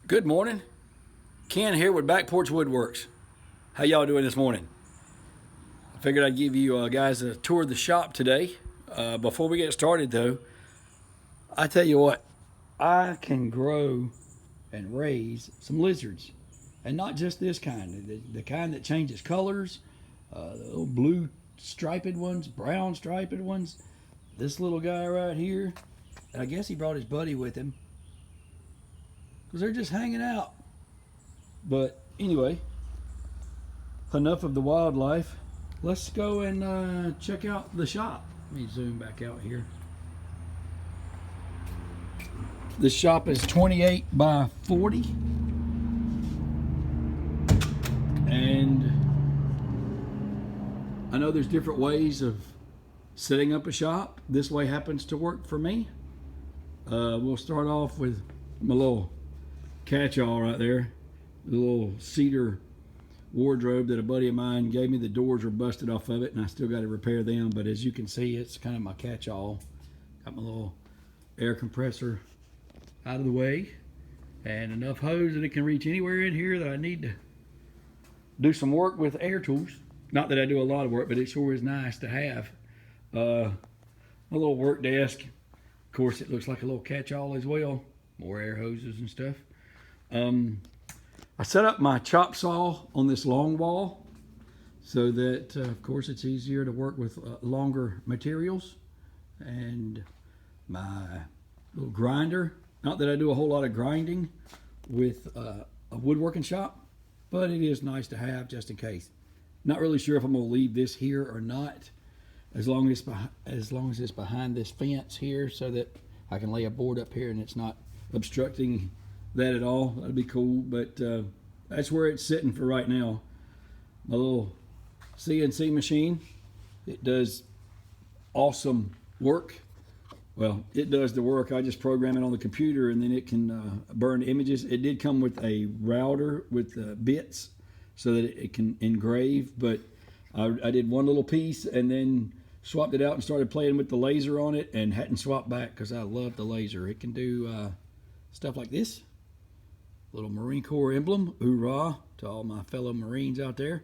Good morning. Ken here with Back Porch Woodworks. How y'all doing this morning? I figured I'd give you guys a tour of the shop today. Before we get started though, I tell you what, I can grow and raise some lizards. And not just this kind, the kind that changes colors, the little blue striped ones, brown striped ones. This little guy right here, and I guess he brought his buddy with him because they're just hanging out. But anyway, enough of the wildlife. Let's go and check out the shop. Let me zoom back out here. This shop is 28 by 40. And I know there's different ways of setting up a shop. This way happens to work for me. We'll start off with my little catch-all right there. The little cedar wardrobe that a buddy of mine gave me. The doors were busted off of it and I still got to repair them, but as you can see, it's kind of my catch-all. Got my little air compressor out of the way and enough hose that it can reach anywhere in here that I need to do some work with air tools. Not that I do a lot of work, but it sure is nice to have. A little work desk. Of course, it looks like a little catch-all as well. More air hoses and stuff. I set up my chop saw on this long wall so that, of course, it's easier to work with longer materials. And my little grinder. Not that I do a whole lot of grinding with a woodworking shop, but it is nice to have just in case. Not really sure if I'm going to leave this here or not, as long as it's behind this fence here, so that I can lay a board up here and it's not obstructing that at all. That'd be cool, but that's where it's sitting for right now. My little CNC machine. It does awesome work. Well, it does the work. I just program it on the computer and then it can burn images. It did come with a router with bits so that it can engrave, but I did one little piece and then swapped it out and started playing with the laser on it and hadn't swapped back because I love the laser. It can do stuff like this. Little Marine Corps emblem, hoorah to all my fellow Marines out there.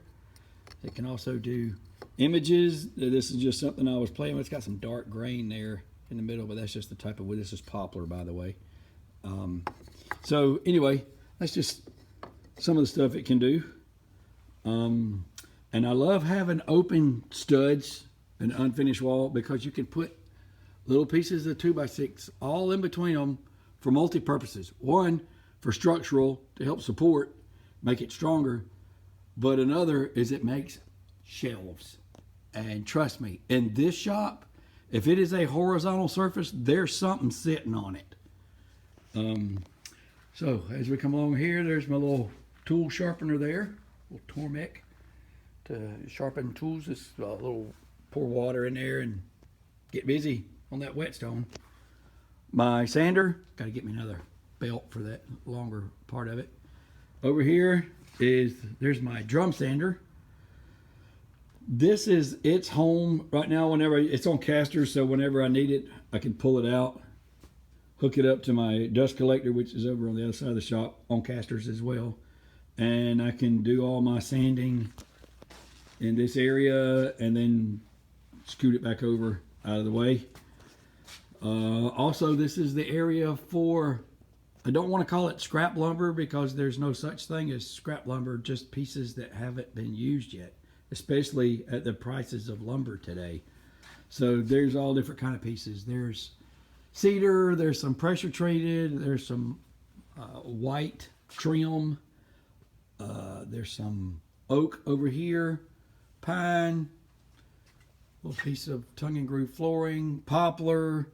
It can also do images. This is just something I was playing with. It's got some dark grain there in the middle, but that's just the type of wood. This is poplar, by the way. So anyway, that's just some of the stuff it can do. And I love having open studs and unfinished wall because you can put little pieces of 2x6 all in between them for multi-purposes. One, for structural to help support, make it stronger. But another is it makes shelves. And trust me, in this shop, if it is a horizontal surface, there's something sitting on it. So as we come along here, there's my little tool sharpener there, little Tormek to sharpen tools. Just a little pour water in there and get busy on that whetstone. My sander, got to get me another belt for that longer part of it. Over here there's my drum sander. This is its home right now. Whenever it's on casters, so whenever I need it, I can pull it out, hook it up to my dust collector, which is over on the other side of the shop on casters as well, and I can do all my sanding in this area and then scoot it back over out of the way. Also, this is the area for, I don't want to call it scrap lumber because there's no such thing as scrap lumber, just pieces that haven't been used yet, especially at the prices of lumber today. So there's all different kind of pieces. There's cedar, there's some pressure treated, there's some white trim, there's some oak over here, pine, little piece of tongue and groove flooring, poplar,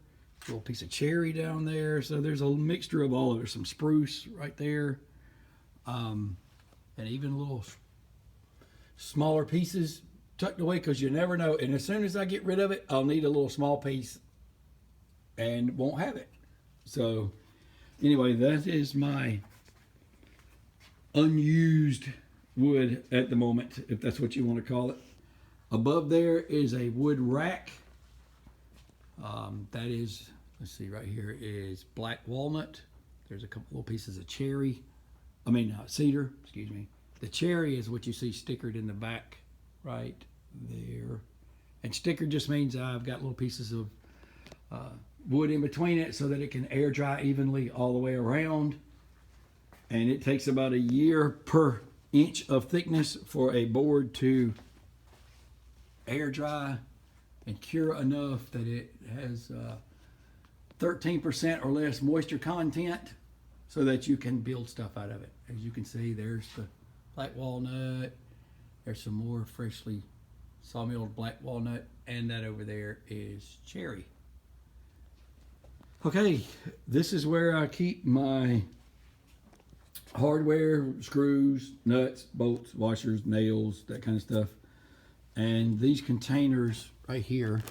little piece of cherry down there. So there's a mixture of all of it. There's some spruce right there, and even little smaller pieces tucked away because you never know. And as soon as I get rid of it, I'll need a little small piece and won't have it. So anyway, that is my unused wood at the moment, if that's what you want to call it. Above there is a wood rack. That is, let's see, right here is black walnut. There's a couple little pieces of cherry cedar, excuse me. The cherry is what you see stickered in the back right there. And sticker just means I've got little pieces of wood in between it so that it can air dry evenly all the way around. And it takes about a year per inch of thickness for a board to air dry and cure enough that it has 13% or less moisture content so that you can build stuff out of it. As you can see, there's the black walnut. There's some more freshly sawmilled black walnut, and that over there is cherry. Okay, this is where I keep my hardware, screws, nuts, bolts, washers, nails, that kind of stuff. And these containers right here,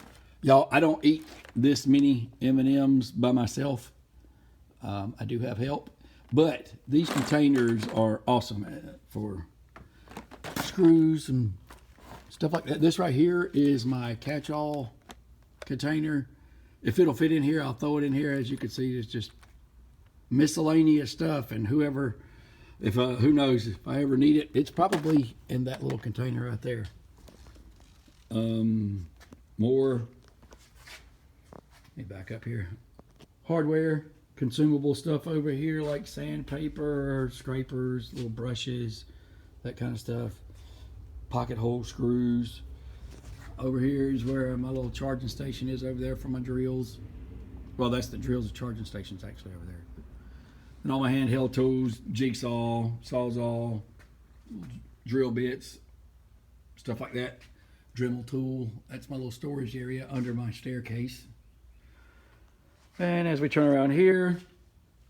y'all, I don't eat this many M&Ms by myself. I do have help, but these containers are awesome for screws and stuff like that. This right here is my Catchall container. If it'll fit in here, I'll throw it in here. As you can see, it's just miscellaneous stuff, and whoever, who knows, if I ever need it, it's probably in that little container right there. More, let me back up here. Hardware, consumable stuff over here like sandpaper, scrapers, little brushes, that kind of stuff. Pocket hole screws. Over here is where my little charging station is over there for my drills. Well, that's the drills, the charging station's actually over there. And all my handheld tools, jigsaw, sawzall, drill bits, stuff like that. Dremel tool, that's my little storage area under my staircase. And as we turn around here,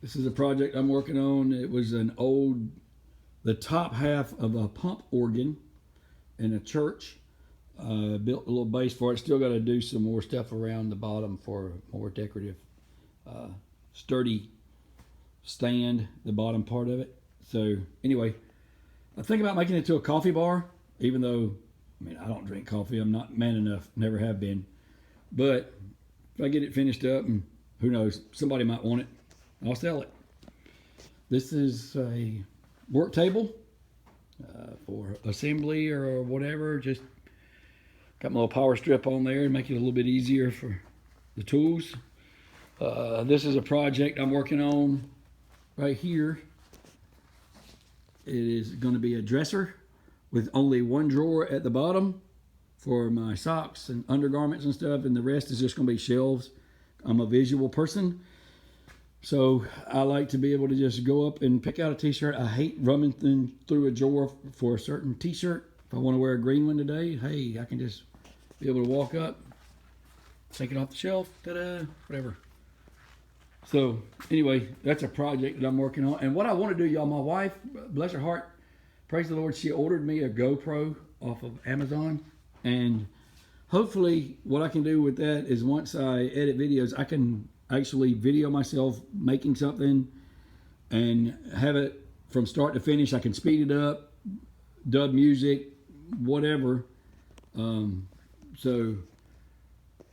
this is a project I'm working on. It was the top half of a pump organ in a church. Built a little base for it. Still got to do some more stuff around the bottom for more decorative, sturdy stand, the bottom part of it. So anyway, I think about making it to a coffee bar, even though, I don't drink coffee. I'm not man enough, never have been. But if I get it finished up, and who knows, somebody might want it, I'll sell it. This is a work table for assembly or whatever. Just got my little power strip on there and make it a little bit easier for the tools. This is a project I'm working on right here. It is going to be a dresser with only one drawer at the bottom for my socks and undergarments and stuff, and the rest is just going to be shelves. I'm a visual person, so I like to be able to just go up and pick out a t-shirt. I hate rummaging through a drawer for a certain t-shirt. If I want to wear a green one today, hey, I can just be able to walk up, take it off the shelf, ta-da, whatever. So anyway, that's a project that I'm working on. And what I want to do, y'all, my wife, bless her heart, praise the Lord, she ordered me a GoPro off of Amazon. And hopefully what I can do with that is once I edit videos, I can actually video myself making something and have it from start to finish. I can speed it up, dub music, whatever. So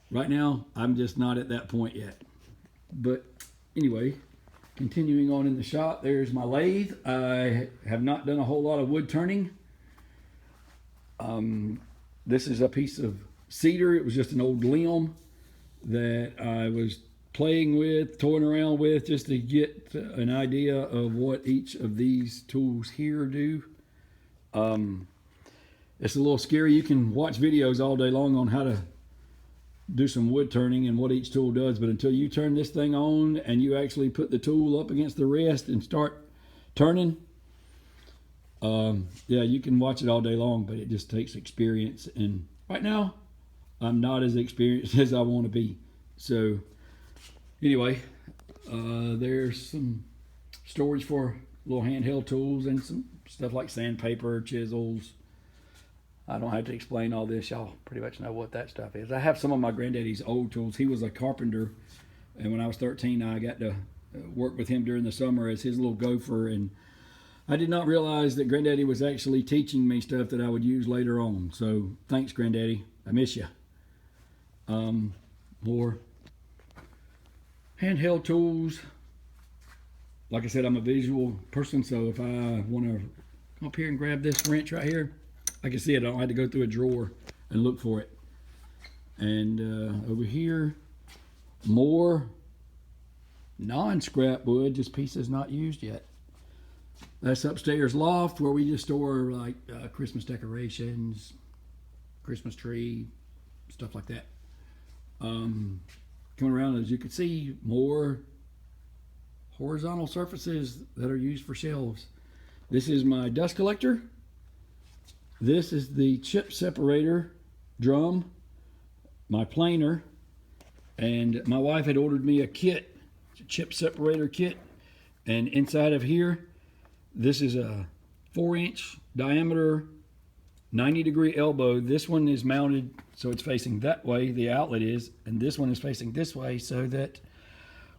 right now, I'm just not at that point yet. But anyway, continuing on in the shop, there's my lathe. I have not done a whole lot of wood turning. This is a piece of cedar. It was just an old limb that I was playing with, toying around with, just to get an idea of what each of these tools here do. It's a little scary. You can watch videos all day long on how to do some wood turning and what each tool does, but until you turn this thing on and you actually put the tool up against the rest and start turning, yeah, you can watch it all day long, but it just takes experience. And right now, I'm not as experienced as I want to be. So anyway, there's some storage for little handheld tools and some stuff like sandpaper, chisels. I don't have to explain all this. Y'all pretty much know what that stuff is. I have some of my granddaddy's old tools. He was a carpenter, and when I was 13, I got to work with him during the summer as his little gopher, and I did not realize that Granddaddy was actually teaching me stuff that I would use later on. So thanks, Granddaddy. I miss you. More handheld tools. like I said, I'm a visual person, so if I want to come up here and grab this wrench right here, I can see it. I don't have to go through a drawer and look for it. And over here, more non-scrap wood, just pieces not used yet. That's upstairs loft where we just store like Christmas decorations, Christmas tree, stuff like that. Coming around, as you can see, more horizontal surfaces that are used for shelves. This is my dust collector. This is the chip separator drum, my planer, and my wife had ordered me a kit, a chip separator kit, and inside of here, this is a 4-inch diameter, 90-degree elbow. This one is mounted so it's facing that way, the outlet is, and this one is facing this way so that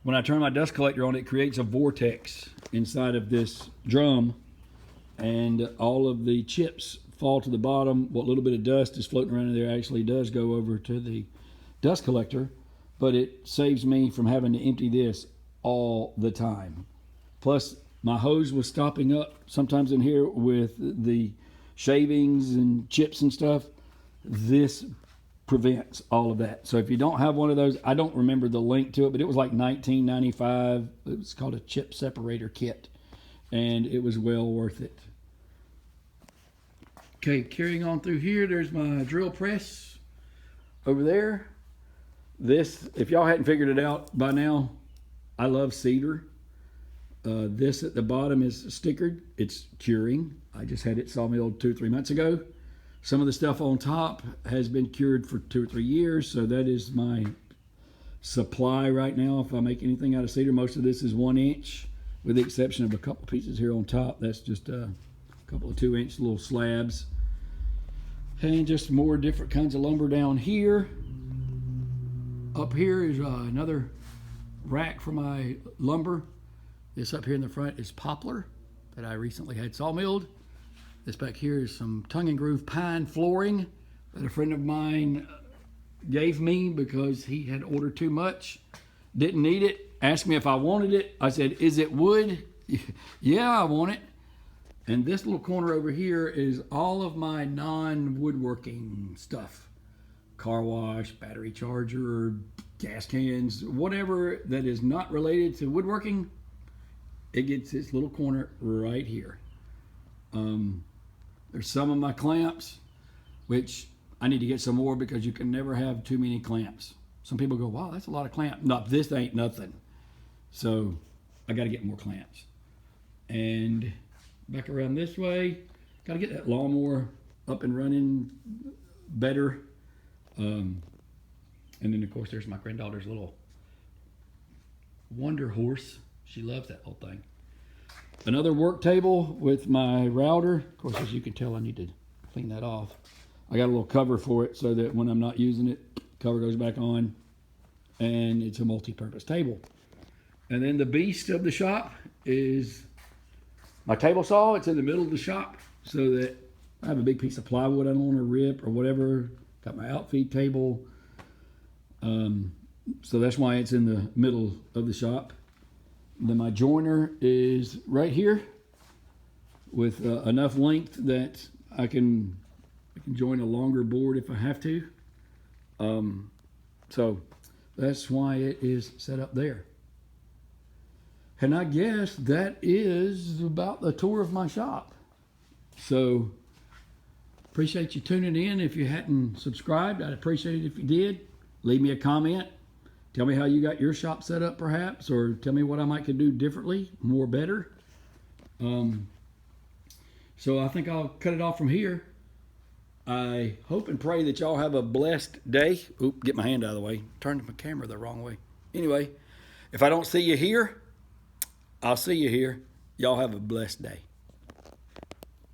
when I turn my dust collector on, it creates a vortex inside of this drum, and all of the chips fall to the bottom. What little bit of dust is floating around in there actually does go over to the dust collector, but it saves me from having to empty this all the time. Plus, my hose was stopping up sometimes in here with the shavings and chips and stuff. This prevents all of that. So if you don't have one of those, I don't remember the link to it, but it was like $19.95. It was called a chip separator kit, and it was well worth it. Okay, carrying on through here, there's my drill press over there. This, if y'all hadn't figured it out by now, I love cedar. This at the bottom is stickered. It's curing. I just had it sawmilled 2 or 3 months ago. Some of the stuff on top has been cured for 2 or 3 years, so that is my supply right now. If I make anything out of cedar, most of this is 1 inch, with the exception of a couple pieces here on top. That's just a couple of 2-inch little slabs. And just more different kinds of lumber down here. Up here is another rack for my lumber. This up here in the front is poplar that I recently had sawmilled. This back here is some tongue and groove pine flooring that a friend of mine gave me because he had ordered too much, didn't need it, asked me if I wanted it. I said, is it wood? Yeah, I want it. And this little corner over here is all of my non-woodworking stuff. Car wash, battery charger, gas cans, whatever that is not related to woodworking, it gets its little corner right here. There's some of my clamps, which I need to get some more because you can never have too many clamps. Some people go, wow, that's a lot of clamps. No, this ain't nothing. So I got to get more clamps. And back around this way, got to get that lawnmower up and running better. And then, of course, there's my granddaughter's little Wonder Horse. She loves that whole thing. Another work table with my router. Of course, as you can tell, I need to clean that off. I got a little cover for it so that when I'm not using it, cover goes back on, and it's a multi-purpose table. And then the beast of the shop is my table saw. It's in the middle of the shop so that I have a big piece of plywood I don't want to rip or whatever. Got my outfeed table. So that's why it's in the middle of the shop. Then my joiner is right here with enough length that I can join a longer board if I have to. So that's why it is set up there. And I guess that is about the tour of my shop. So appreciate you tuning in. If you hadn't subscribed, I'd appreciate it if you did. Leave me a comment. Tell me how you got your shop set up, perhaps, or tell me what I might could do differently, more better. So I think I'll cut it off from here. I hope and pray that y'all have a blessed day. Oop, get my hand out of the way. Turned my camera the wrong way. Anyway, if I don't see you here, I'll see you here. Y'all have a blessed day.